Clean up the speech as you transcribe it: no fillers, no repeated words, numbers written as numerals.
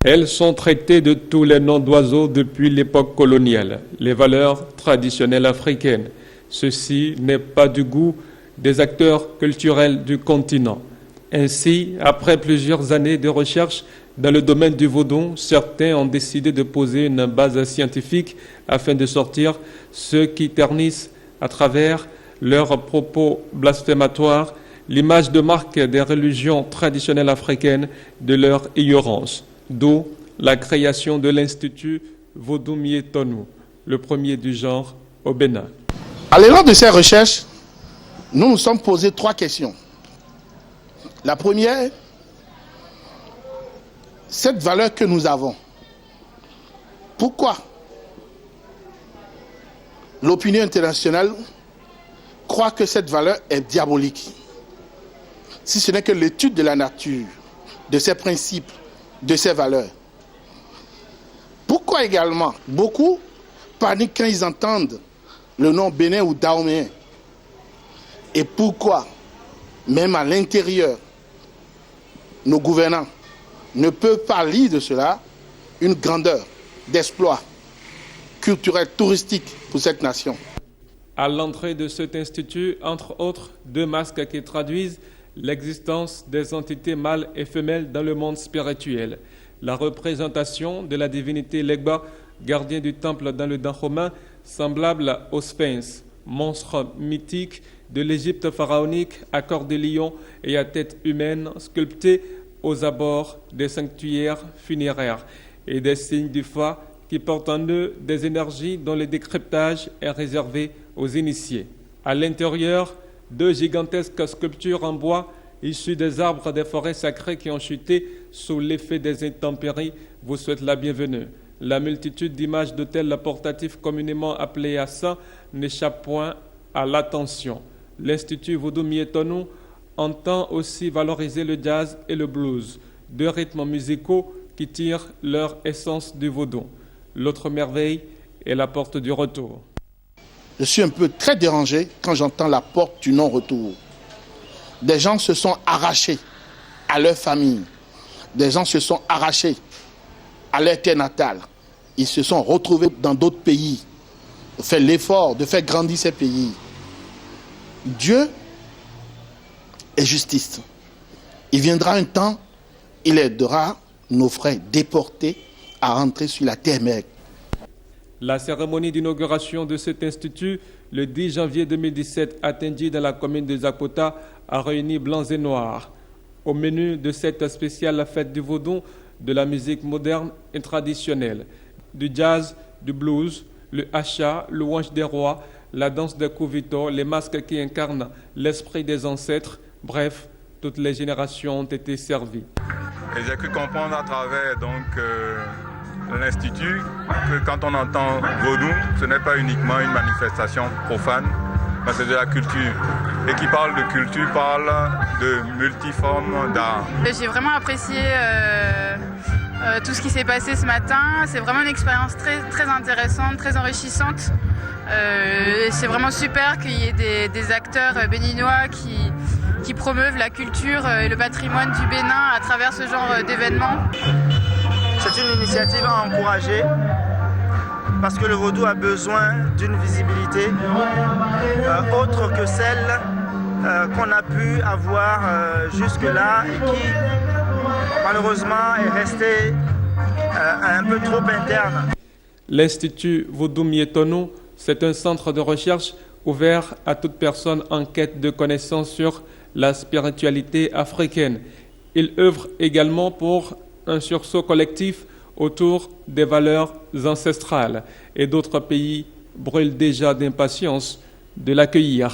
Elles sont traitées de tous les noms d'oiseaux depuis l'époque coloniale, les valeurs traditionnelles africaines. Ceci n'est pas du goût des acteurs culturels du continent. Ainsi, après plusieurs années de recherche dans le domaine du vaudou, certains ont décidé de poser une base scientifique afin de sortir ceux qui ternissent à travers leurs propos blasphématoires l'image de marque des religions traditionnelles africaines de leur ignorance. D'où la création de l'Institut Vodou Miétonou, le premier du genre au Bénin. À l'élan de ces recherches, nous nous sommes posés 3 questions. La première, cette valeur que nous avons, pourquoi l'opinion internationale croit que cette valeur est diabolique, si ce n'est que l'étude de la nature, de ses principes, de ses valeurs. Pourquoi également beaucoup paniquent quand ils entendent le nom Bénin ou Dahomey? Et pourquoi, même à l'intérieur, nos gouvernants ne peuvent pas lire de cela une grandeur d'exploit culturel, touristique pour cette nation? À l'entrée de cet institut, entre autres, 2 masques qui traduisent l'existence des entités mâles et femelles dans le monde spirituel. La représentation de la divinité Legba, gardien du temple dans le Dahomey, semblable au Sphinx, monstre mythique de l'Égypte pharaonique à corps de lion et à tête humaine, sculpté aux abords des sanctuaires funéraires, et des signes du Fa qui portent en eux des énergies dont le décryptage est réservé aux initiés. À l'intérieur, 2 gigantesques sculptures en bois issues des arbres des forêts sacrées qui ont chuté sous l'effet des intempéries vous souhaitent la bienvenue. La multitude d'images d'autels portatifs communément appelés à saints n'échappe point à l'attention. L'Institut Vodou Miétonou entend aussi valoriser le jazz et le blues, 2 rythmes musicaux qui tirent leur essence du vaudou. L'autre merveille est la porte du retour. Je suis un peu très dérangé quand j'entends la porte du non-retour. Des gens se sont arrachés à leur famille. Des gens se sont arrachés à leur terre natale. Ils se sont retrouvés dans d'autres pays, de faire l'effort de faire grandir ces pays. Dieu est justice. Il viendra un temps, il aidera nos frères déportés à rentrer sur la terre-mère. La cérémonie d'inauguration de cet institut, le 10 janvier 2017, à Tendji, dans la commune de Zakota, a réuni blancs et noirs. Au menu de cette spéciale fête du vaudou, de la musique moderne et traditionnelle, du jazz, du blues, le hacha, le louange des rois, la danse des Kouvito, les masques qui incarnent l'esprit des ancêtres, bref, toutes les générations ont été servies. Et j'ai cru comprendre à travers l'Institut que quand on entend vaudou, ce n'est pas uniquement une manifestation profane, mais c'est de la culture. Et qui parle de culture parle de multiformes d'art. J'ai vraiment apprécié tout ce qui s'est passé ce matin. C'est vraiment une expérience très, très intéressante, très enrichissante. C'est vraiment super qu'il y ait des acteurs béninois qui promeuvent la culture et le patrimoine du Bénin à travers ce genre d'événements. C'est une initiative à encourager parce que le vaudou a besoin d'une visibilité autre que celle qu'on a pu avoir jusque-là et qui malheureusement est restée un peu trop interne. L'Institut Vodou Miétonou, c'est un centre de recherche ouvert à toute personne en quête de connaissances sur la spiritualité africaine. Il œuvre également pour un sursaut collectif autour des valeurs ancestrales et d'autres pays brûlent déjà d'impatience de l'accueillir.